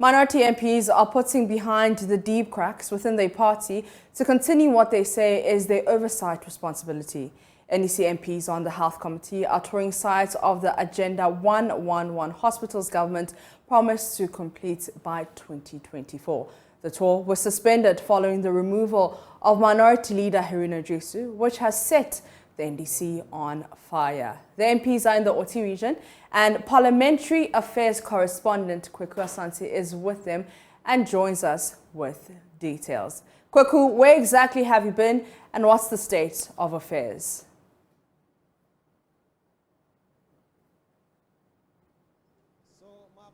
Minority MPs are putting behind the deep cracks within their party to continue what they say is their oversight responsibility. NDC MPs on the Health Committee are touring sites of the Agenda 111 hospitals government promised to complete by 2024. The tour was suspended following the removal of Minority Leader Haruna Jesu, which has set the NDC on fire. The MPs are in the Oti region, and Parliamentary Affairs correspondent Kweku Asante is with them and joins us with details. Kweku, where exactly have you been and what's the state of affairs?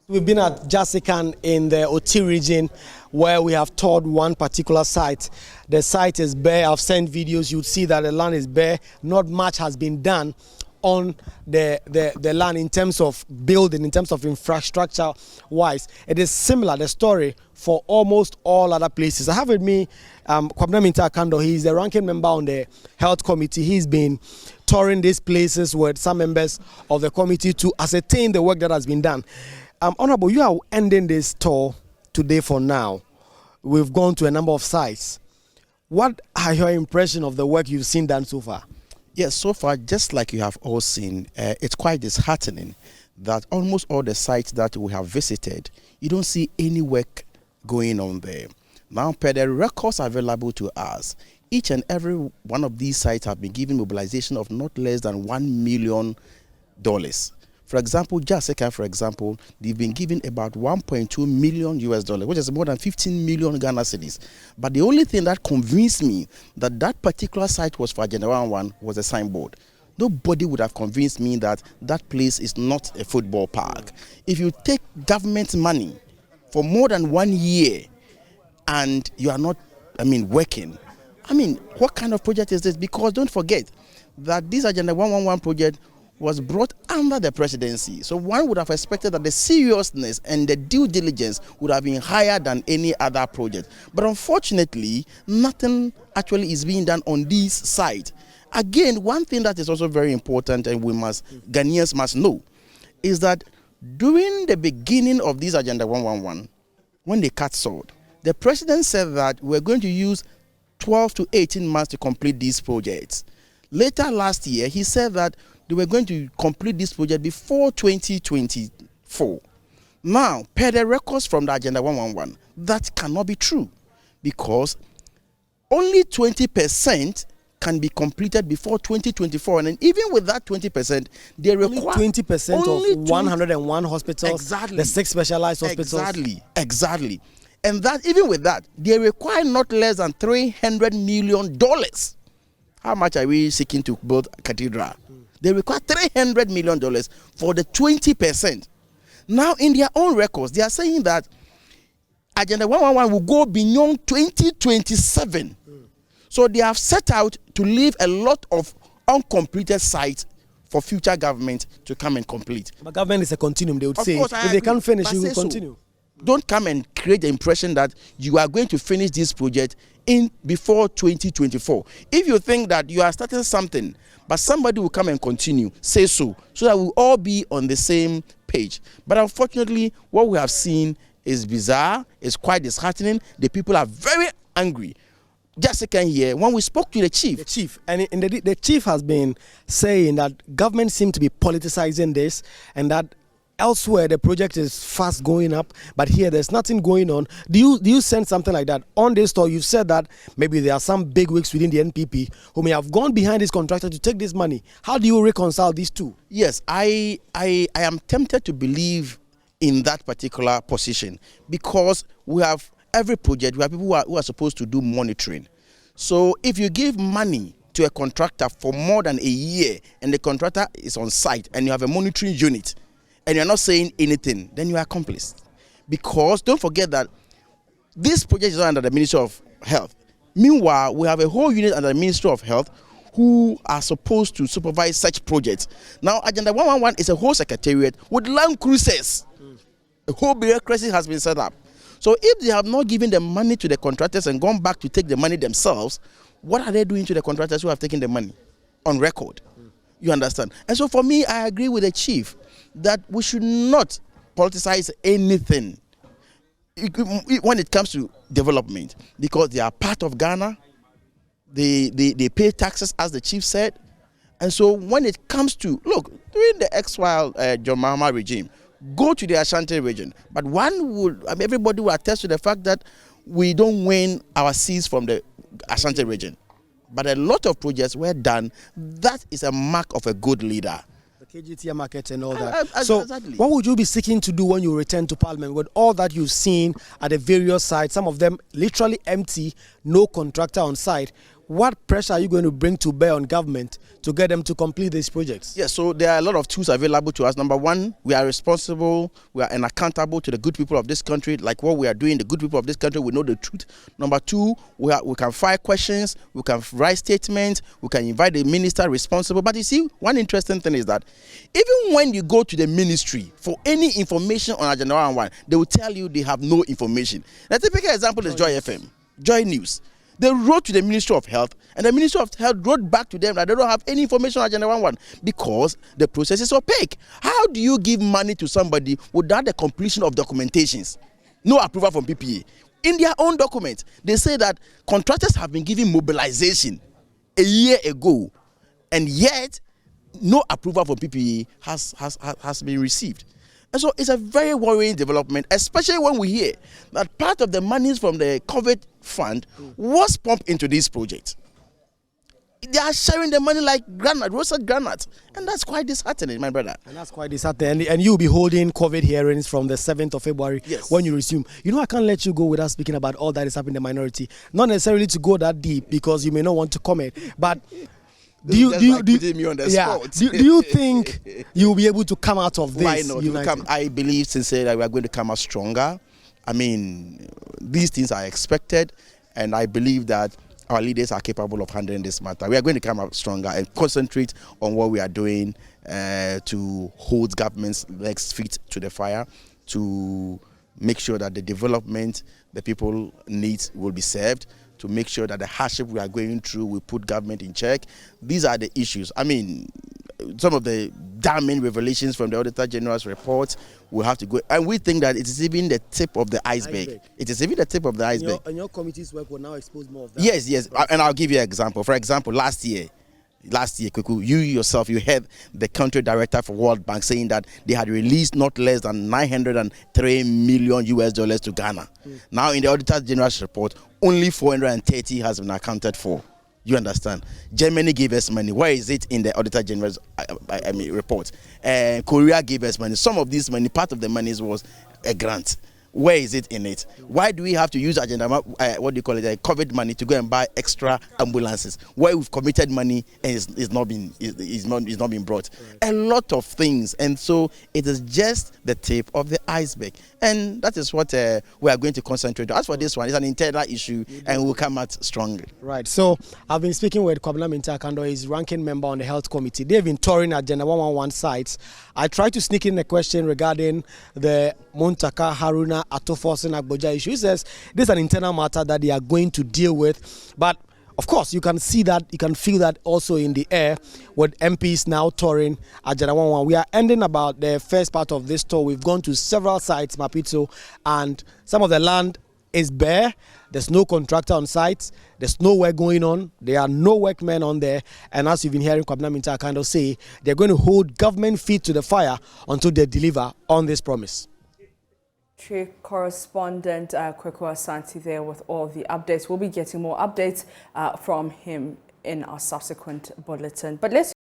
We've been at Jasikan in the Oti region where we have toured one particular site. The site is bare. I've sent videos. You'd see that the land is bare. Not much has been done on the land in terms of building, in terms of infrastructure wise. It is similar, the story, for almost all other places. I have with me Kwabena Minta Kando. He's the ranking member on the Health Committee. He's been touring these places with some members of the committee to ascertain the work that has been done. Honorable, you are ending this tour today for now. We've gone to a number of sites. What are your impressions of the work you've seen done so far? Yes, so far, just like you have all seen, it's quite disheartening that almost all the sites that we have visited, you don't see any work going on there. Now, per the records available to us, each and every one of these sites have been given mobilization of not less than $1 million. For example, Jasikan, for example, they've been given about $1.2 million US, which is more than 15 million Ghana cedis. But the only thing that convinced me that that particular site was for Agenda 111 was a signboard. Nobody would have convinced me that that place is not a football park. If you take government money for more than 1 year and you are not, working, what kind of project is this? Because don't forget that this Agenda 111 project was brought under the presidency. So one would have expected that the seriousness and the due diligence would have been higher than any other project. But unfortunately, nothing actually is being done on this site. Again, one thing that is also very important and Ghanaians must know is that during the beginning of this Agenda 111, when they cut sword, the president said that we're going to use 12 to 18 months to complete these projects. Later last year, he said that they were going to complete this project before 2024. Now, per the records from the Agenda 111, that cannot be true because only 20% can be completed before 2024. And even with that 20%, they require 20% of 101 hospitals, exactly, the 6 specialized hospitals. Exactly. And that even with that, they require not less than $300 million. How much are we seeking to build a cathedral? They require $300 million for the 20%. Now, in their own records, they are saying that Agenda 111 will go beyond 2027. So they have set out to leave a lot of uncompleted sites for future government to come and complete. But government is a continuum, they would say. Course, if they can't finish, you will continue. So. Don't come and create the impression that you are going to finish this project before 2024. If you think that you are starting something, but somebody will come and continue, say so that we'll all be on the same page. But unfortunately, what we have seen is bizarre, it's quite disheartening. The people are very angry. Jessica here, when we spoke to the chief. And the chief has been saying that government seem to be politicizing this and that elsewhere, the project is fast going up, but here there's nothing going on. Do you sense something like that? On this tour, you've said that maybe there are some big wigs within the NPP who may have gone behind this contractor to take this money. How do you reconcile these two? Yes, I am tempted to believe in that particular position because we have every project, we have people who are supposed to do monitoring. So if you give money to a contractor for more than a year and the contractor is on site and you have a monitoring unit, and you're not saying anything, then you are accomplice. Because don't forget that this project is under the Ministry of Health. Meanwhile, we have a whole unit under the Ministry of Health who are supposed to supervise such projects. Now, Agenda 111 is a whole secretariat with land cruisers. A whole bureaucracy has been set up. So if they have not given the money to the contractors and gone back to take the money themselves, what are they doing to the contractors who have taken the money on record? You understand? And so for me, I agree with the chief that we should not politicize anything. when it comes to development, because they are part of Ghana, they pay taxes, as the chief said. And so when it comes to, look, during the exile John Mahama regime, go to the Ashanti region. But everybody will attest to the fact that we don't win our seas from the Ashanti region. But a lot of projects were done. That is a mark of a good leader. The KGTM market and all that. So, exactly. What would you be seeking to do when you return to Parliament with all that you've seen at the various sites, some of them literally empty, no contractor on site? What pressure are you going to bring to bear on government to get them to complete these projects? Yes, so there are a lot of tools available to us. Number one, we are responsible, we are accountable to the good people of this country. Like what we are doing, the good people of this country, we know the truth. Number two, we can file questions, we can write statements, we can invite the minister responsible. But you see, one interesting thing is that even when you go to the ministry for any information on Agenda 111, they will tell you they have no information. The typical example is Joy FM, Joy News. They wrote to the Ministry of Health, and the Ministry of Health wrote back to them that they don't have any information on Agenda 111 because the process is opaque. How do you give money to somebody without the completion of documentations? No approval from PPA. In their own document, they say that contractors have been given mobilization a year ago, and yet no approval from PPA has been received. And so it's a very worrying development, especially when we hear that part of the monies from the COVID fund was pumped into this project. They are sharing the money like granite, roasted granite. And that's quite disheartening, my brother. And that's quite disheartening. And you'll be holding COVID hearings from the 7th of February when you resume. You know, I can't let you go without speaking about all that is happening in the minority. Not necessarily to go that deep because you may not want to comment. But do you think you'll be able to come out of this? Why not? I believe sincerely that we are going to come out stronger. I mean, these things are expected, and I believe that our leaders are capable of handling this matter. We are going to come out stronger and concentrate on what we are doing to hold government's legs feet to the fire, to make sure that the development the people need will be served, to make sure that the hardship we are going through, we put government in check. These are the issues. I mean, some of the damning revelations from the Auditor General's report will have to go. And we think that it is even the tip of the iceberg. It is even the tip of the iceberg. And your committee's work will now expose more of that. Yes. Right. And I'll give you an example. For example, last year, Kweku, you yourself, you heard the country director for World Bank saying that they had released not less than $903 million to Ghana. Now, in the Auditor General's report, only 430 has been accounted for. You understand? Germany gave us money. Where is it in the Auditor General's report? Korea gave us money. Some of this money, part of the money was a grant. Where is it in it? Why do we have to use agenda, COVID money to go and buy extra ambulances? Where we've committed money and it's not been brought. Right. A lot of things, and so it is just the tip of the iceberg, and that is what we are going to concentrate on. As for this one, it's an internal issue, and we'll come out strongly. Right. So I've been speaking with Kwabena Mintakando, he's ranking member on the Health Committee. They've been touring Agenda 111 sites. I tried to sneak in a question regarding the Muntaka Haruna Atoforsen Agboja issue. He says this is an internal matter that they are going to deal with, but of course you can see that, you can feel that also in the air with MPs now touring Agenda 111. We are ending about the first part of this tour. We've gone to several sites, Mapito, and some of the land is bare. There's no contractor on site. There's no work going on. There are no workmen on there. And as you've been hearing Kwabena Mintakando say, they're going to hold government feet to the fire until they deliver on this promise. Correspondent Kweku Asante there with all the updates. We'll be getting more updates from him in our subsequent bulletin. But let's